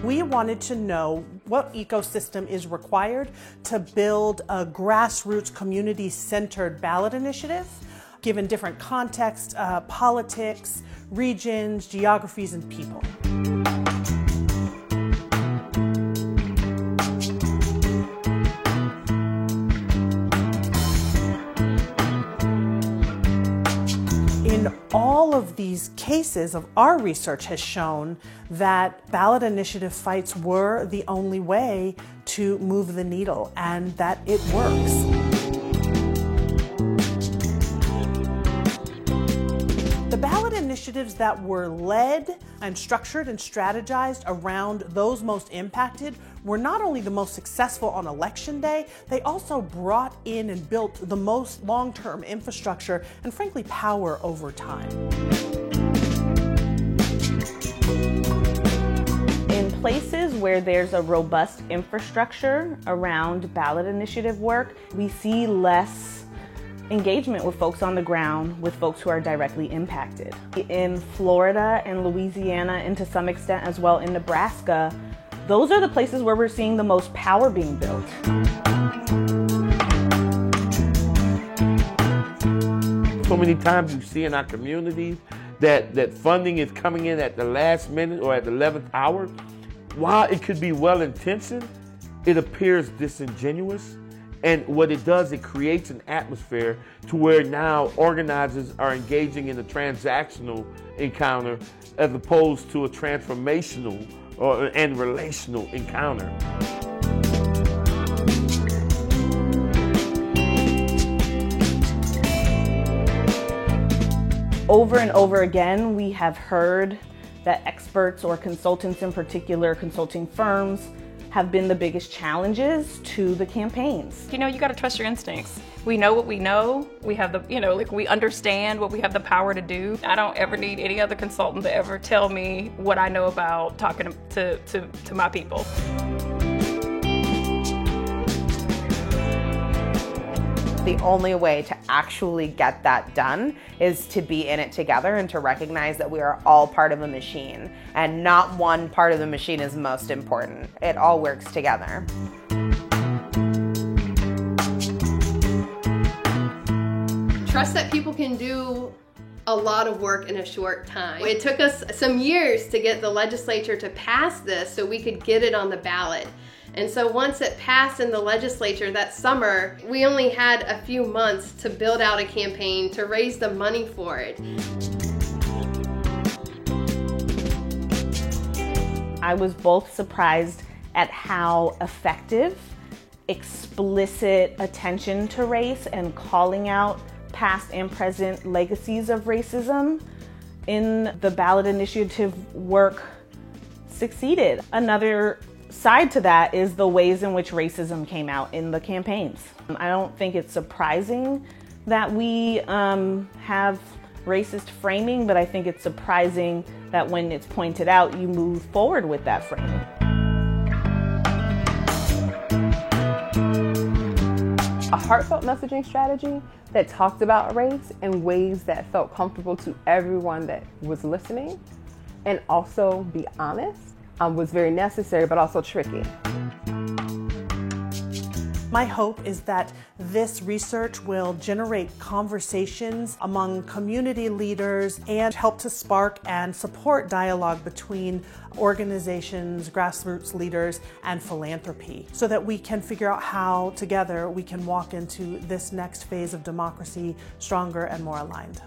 We wanted to know what ecosystem is required to build a grassroots community-centered ballot initiative, given different contexts, politics, regions, geographies, and people. In all of these cases of our research has shown that ballot initiative fights were the only way to move the needle and that it works. The ballot initiatives that were led and structured and strategized around those most impacted were not only the most successful on election day, they also brought in and built the most long-term infrastructure and frankly power over time. In places where there's a robust infrastructure around ballot initiative work, we see less engagement with folks on the ground, with folks who are directly impacted. In Florida and Louisiana, and to some extent as well in Nebraska, those are the places where we're seeing the most power being built. So many times you see in our communities that funding is coming in at the last minute or at the 11th hour. While it could be well-intentioned, it appears disingenuous. And what it does, it creates an atmosphere to where now organizers are engaging in a transactional encounter as opposed to a transformational and relational encounter. Over and over again, we have heard that experts or consultants, in particular consulting firms, have been the biggest challenges to the campaigns. You know, you got to trust your instincts. We know what we know. We have the, we understand what we have the power to do. I don't ever need any other consultant to ever tell me what I know about talking to my people. The only way to actually get that done is to be in it together and to recognize that we are all part of a machine and not one part of the machine is most important. It all works together. Trust that people can do a lot of work in a short time. It took us some years to get the legislature to pass this so we could get it on the ballot. And so once it passed in the legislature that summer, we only had a few months to build out a campaign to raise the money for it. I was both surprised at how effective explicit attention to race and calling out past and present legacies of racism in the ballot initiative work succeeded. Another side to that is the ways in which racism came out in the campaigns. I don't think it's surprising that we have racist framing, but I think it's surprising that when it's pointed out, you move forward with that framing. A heartfelt messaging strategy that talked about race in ways that felt comfortable to everyone that was listening, and also be honest, was very necessary, but also tricky. My hope is that this research will generate conversations among community leaders and help to spark and support dialogue between organizations, grassroots leaders, and philanthropy, so that we can figure out how together we can walk into this next phase of democracy stronger and more aligned.